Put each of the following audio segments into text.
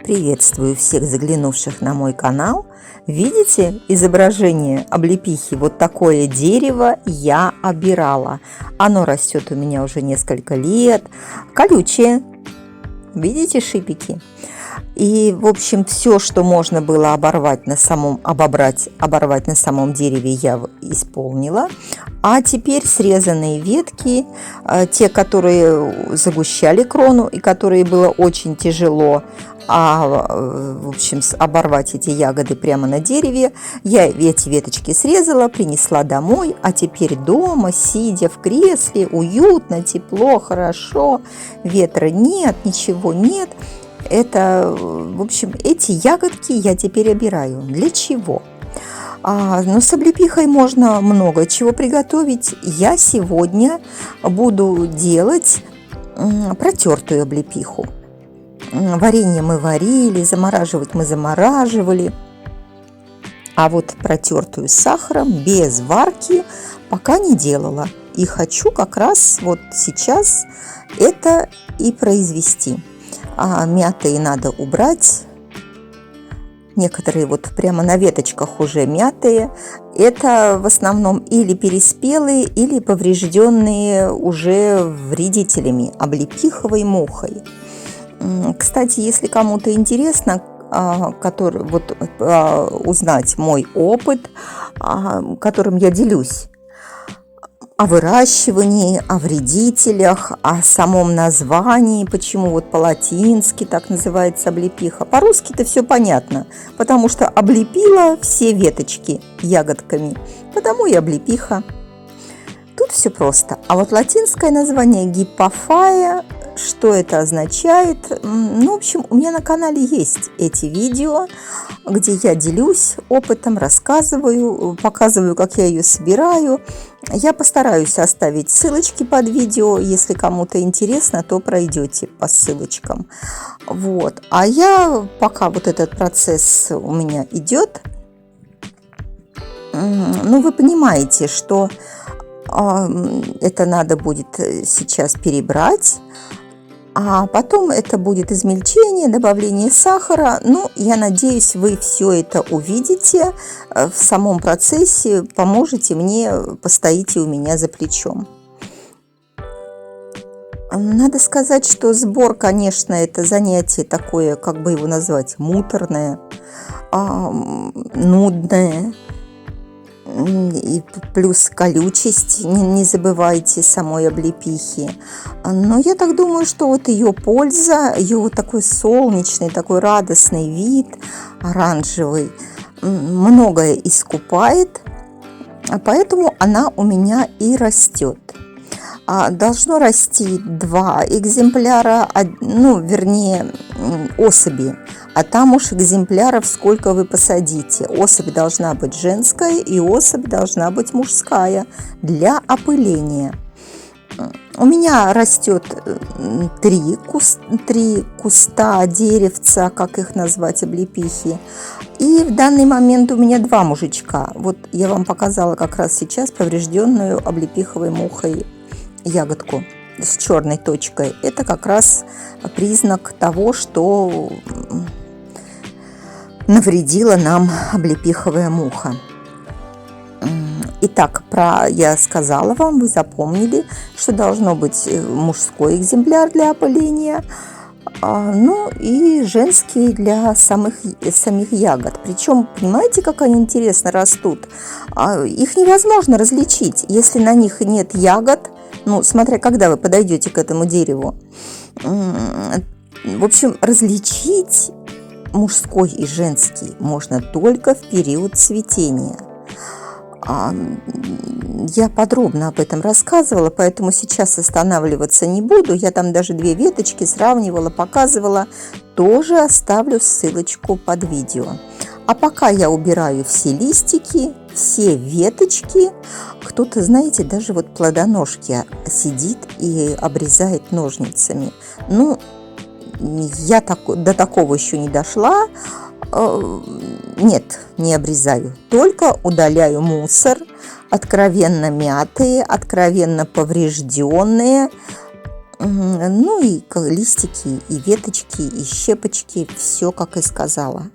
Приветствую всех заглянувших на мой канал. Видите изображение облепихи? Вот такое дерево я обирала. Оно растет у меня уже несколько лет. Колючее. Видите шипики? И, в общем, все, что можно было оборвать на самом дереве, я исполнила. А теперь срезанные ветки, те, которые загущали крону и которые было очень тяжело, в общем, оборвать эти ягоды прямо на дереве, я эти веточки срезала, принесла домой, а теперь дома, сидя в кресле, уютно, тепло, хорошо, ветра нет, ничего нет. В общем, эти ягодки я теперь обираю. Для чего? С облепихой можно много чего приготовить. Я сегодня буду делать протертую облепиху. Варенье мы варили, замораживать мы замораживали. А вот протертую с сахаром, без варки, пока не делала. И хочу как раз вот сейчас это и произвести. Мятые надо убрать. Некоторые вот прямо на веточках уже мятые. Это в основном или переспелые, или поврежденные уже вредителями, облепиховой мухой. Кстати, если кому-то интересно, узнать мой опыт, которым я делюсь, о выращивании, о вредителях, о самом названии, почему вот по-латински так называется облепиха. По-русски-то все понятно, потому что облепила все веточки ягодками, потому и облепиха. Тут все просто. А вот латинское название гипофая, что это означает? В общем, у меня на канале есть эти видео, где я делюсь опытом, рассказываю, показываю, как я ее собираю. Я постараюсь оставить ссылочки под видео. Если кому-то интересно, то пройдете по ссылочкам. Вот. А я, пока вот этот процесс у меня идет, вы понимаете, что это надо будет сейчас перебрать, а потом это будет измельчение, добавление сахара. Я надеюсь, вы все это увидите в самом процессе, поможете мне, постоите у меня за плечом. Надо сказать, что сбор, конечно, это занятие такое, как бы его назвать, муторное, нудное. И плюс колючесть, не забывайте, самой облепихи. Но я так думаю, что вот ее польза, ее вот такой солнечный, такой радостный вид, оранжевый, многое искупает, поэтому она у меня и растет. Должно расти 2 экземпляра, особи. А там уж экземпляров сколько вы посадите. Особь должна быть женская и особь должна быть мужская для опыления. У меня растет 3 куста, деревца, как их назвать, облепихи. И в данный момент у меня 2 мужичка. Вот я вам показала как раз сейчас поврежденную облепиховой мухой ягодку с черной точкой. Это как раз признак того, что навредила нам облепиховая муха. Итак, я сказала вам, вы запомнили, что должно быть мужской экземпляр для опыления, и женский для самих ягод. Причем, понимаете, как они интересно растут? Их невозможно различить, если на них нет ягод, смотря когда вы подойдете к этому дереву. В общем, различить мужской и женский можно только в период цветения. Я подробно об этом рассказывала, поэтому сейчас останавливаться не буду. Я там даже 2 веточки сравнивала, показывала. Тоже оставлю ссылочку под видео. А пока я убираю все листики, все веточки. Кто-то, знаете, даже вот плодоножки сидит и обрезает ножницами. Я до такого еще не дошла. Нет, не обрезаю, только удаляю мусор, откровенно мятые, откровенно поврежденные. Ну и листики, и веточки, и щепочки, все как и сказала.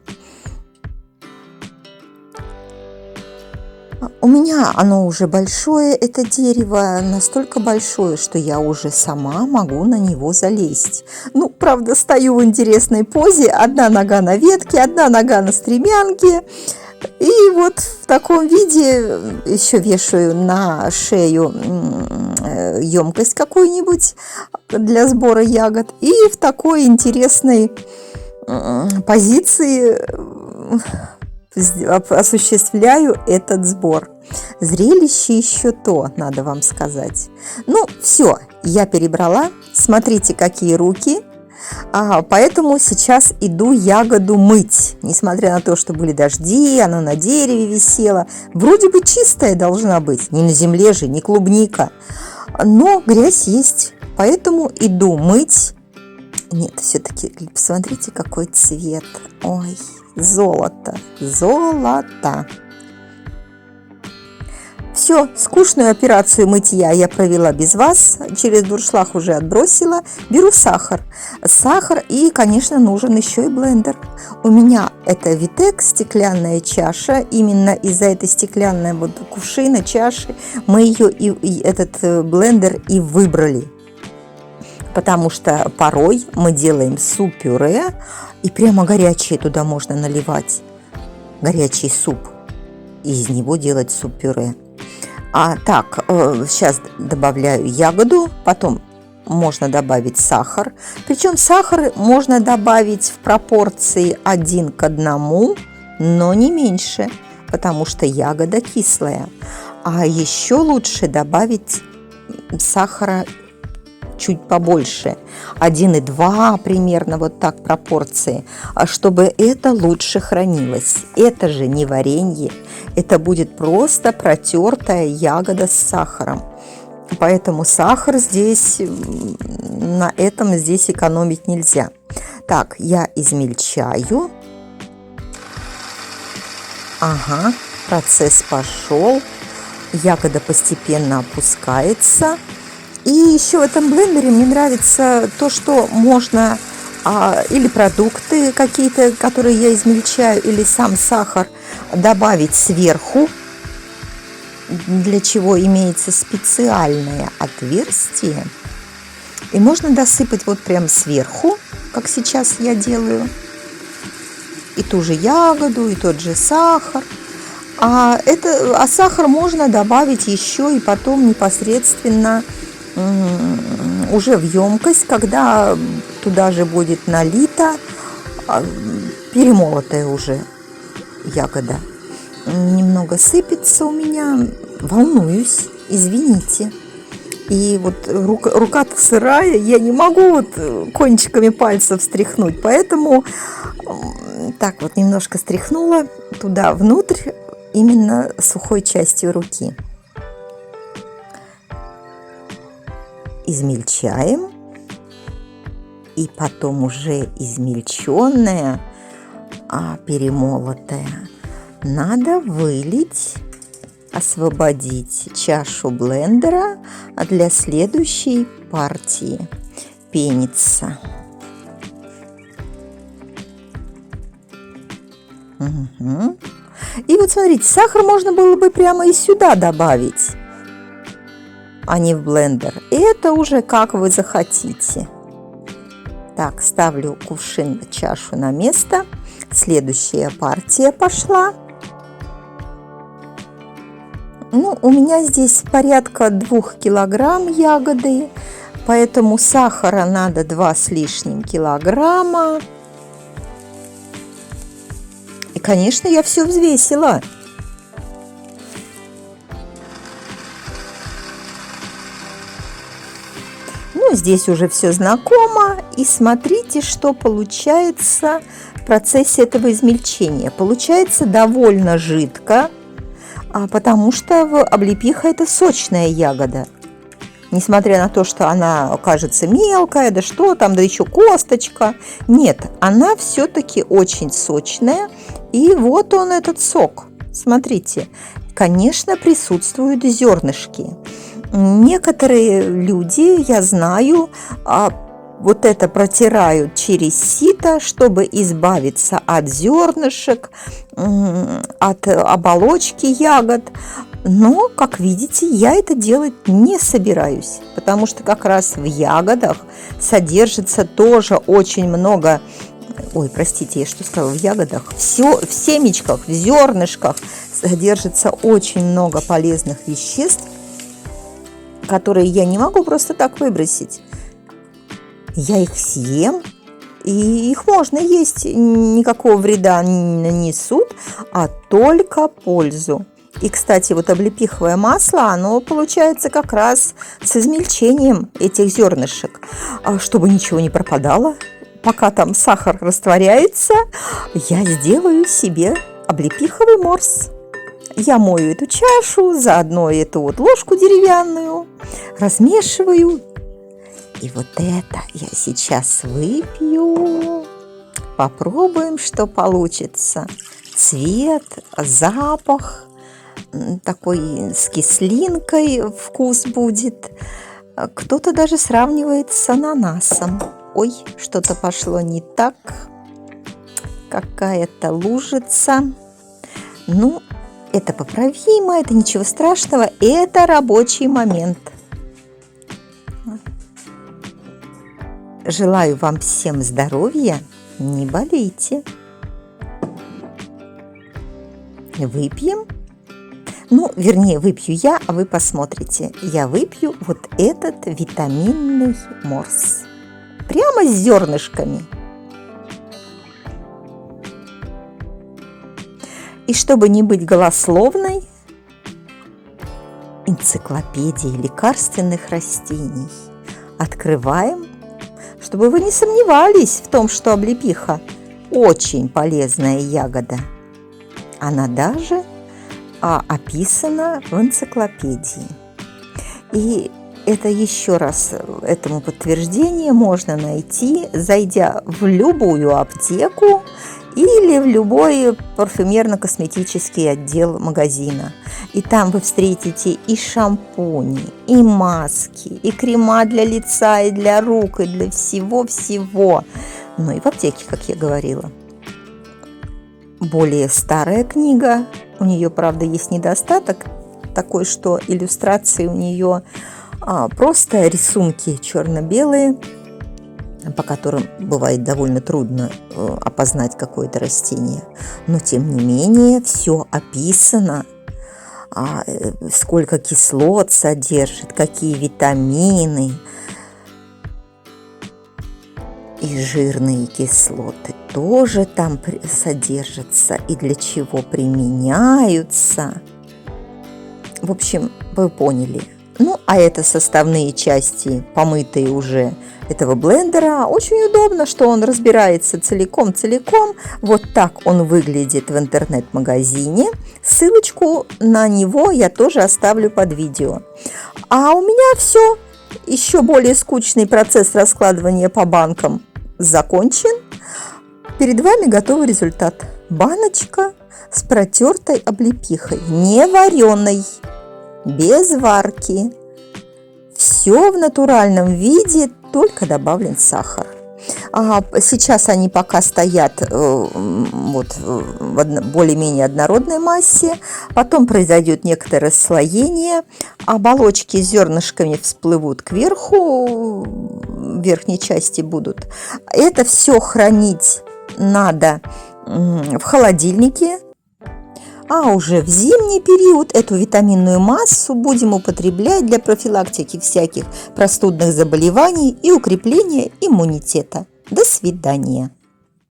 У меня оно уже большое, это дерево, настолько большое, что я уже сама могу на него залезть. Ну, правда, стою в интересной позе, одна нога на ветке, одна нога на стремянке. И вот в таком виде еще вешаю на шею емкость какую-нибудь для сбора ягод. И в такой интересной позиции осуществляю этот сбор. Зрелище еще то, надо вам сказать. Ну, все, я перебрала. Смотрите, какие руки. Поэтому сейчас иду ягоду мыть. Несмотря на то, что были дожди, она на дереве висела. Вроде бы чистая должна быть. Не на земле же, не клубника. Но грязь есть. Поэтому иду мыть. Нет, все-таки, посмотрите, какой цвет. Ой, золото, золото. Все, скучную операцию мытья я провела без вас, через дуршлаг уже отбросила. Беру сахар. Сахар и, конечно, нужен еще и блендер. У меня это Витек, стеклянная чаша. Именно из-за этой стеклянной кувшина, чаши, мы ее и этот блендер и выбрали. Потому что порой мы делаем суп-пюре, и прямо горячее туда можно наливать. Горячий суп. И из него делать суп-пюре. Так, сейчас добавляю ягоду, потом можно добавить сахар. Причем сахар можно добавить в пропорции 1 к 1, но не меньше, потому что ягода кислая. А еще лучше добавить сахара чуть побольше, 1,2 примерно, вот так пропорции, чтобы это лучше хранилось. Это же не варенье, это будет просто протертая ягода с сахаром. Поэтому сахар здесь, на этом здесь экономить нельзя. Так, я измельчаю. Ага, процесс пошел. Ягода постепенно опускается. И еще в этом блендере мне нравится то, что можно или продукты какие-то, которые я измельчаю, или сам сахар добавить сверху, для чего имеется специальное отверстие. И можно досыпать вот прям сверху, как сейчас я делаю, и ту же ягоду, и тот же сахар. А сахар можно добавить еще и потом непосредственно уже в емкость, когда туда же будет налита перемолотая уже ягода. Немного сыпется у меня, волнуюсь, извините. И вот рука-то сырая, я не могу вот кончиками пальцев стряхнуть, поэтому так вот немножко стряхнула туда внутрь, именно сухой частью руки. Измельчаем, и потом уже измельченная, перемолотая надо вылить, освободить чашу блендера для следующей партии пениться. Угу. И вот смотрите, сахар можно было бы прямо и сюда добавить, а не в блендер. Это уже как вы захотите. Так, ставлю кувшин, чашу на место. Следующая партия пошла. Ну, у меня здесь порядка 2 килограмм ягоды, поэтому сахара надо 2 с лишним килограмма. И, конечно, я все взвесила. Ну, здесь уже все знакомо. И смотрите, что получается в процессе этого измельчения. Получается довольно жидко, потому что облепиха – это сочная ягода. Несмотря на то, что она кажется мелкая, да что там, да еще косточка. Нет, она все-таки очень сочная. И вот он, этот сок. Смотрите, конечно, присутствуют зернышки. Некоторые люди, я знаю, вот это протирают через сито, чтобы избавиться от зернышек, от оболочки ягод. Но, как видите, я это делать не собираюсь, потому что как раз в ягодах содержится тоже очень много... Ой, простите, я что сказала? В ягодах? В семечках, в зернышках содержится очень много полезных веществ, которые я не могу просто так выбросить. Я их съем, и их можно есть, никакого вреда не несут, а только пользу. И, кстати, вот облепиховое масло, оно получается как раз с измельчением этих зернышек, чтобы ничего не пропадало. Пока там сахар растворяется, я сделаю себе облепиховый морс. Я мою эту чашу, заодно эту вот ложку деревянную, размешиваю. И вот это я сейчас выпью. Попробуем, что получится. Цвет, запах, такой с кислинкой вкус будет. Кто-то даже сравнивает с ананасом. Ой, что-то пошло не так. Какая-то лужица. Ну, это поправимо, это ничего страшного. Это рабочий момент. Желаю вам всем здоровья, не болейте. Выпьем. Ну, вернее, выпью я, а вы посмотрите. Я выпью вот этот витаминный морс. Прямо с зернышками. И чтобы не быть голословной, энциклопедия лекарственных растений. Открываем, чтобы вы не сомневались в том, что облепиха очень полезная ягода. Она даже описана в энциклопедии. И это еще раз, этому подтверждение можно найти, зайдя в любую аптеку или в любой парфюмерно-косметический отдел магазина. И там вы встретите и шампуни, и маски, и крема для лица, и для рук, и для всего-всего. Ну и в аптеке, как я говорила. Более старая книга, у нее, правда, есть недостаток такой, что иллюстрации у нее просто рисунки черно-белые, по которым бывает довольно трудно опознать какое-то растение. Но, тем не менее, все описано, сколько кислот содержит, какие витамины. И жирные кислоты тоже там содержатся, и для чего применяются. В общем, вы поняли. Ну, а это составные части, помытые уже этого блендера. Очень удобно, что он разбирается целиком-целиком. Вот так он выглядит в интернет-магазине. Ссылочку на него я тоже оставлю под видео. А у меня все. Еще более скучный процесс раскладывания по банкам закончен. Перед вами готовый результат. Баночка с протертой облепихой, не вареной, без варки. Все в натуральном виде, только добавлен сахар. Сейчас они пока стоят вот, в более-менее однородной массе. Потом произойдет некоторое расслоение. Оболочки с зернышками всплывут кверху, в верхней части будут. Это все хранить надо в холодильнике. А уже в зимний период эту витаминную массу будем употреблять для профилактики всяких простудных заболеваний и укрепления иммунитета. До свидания.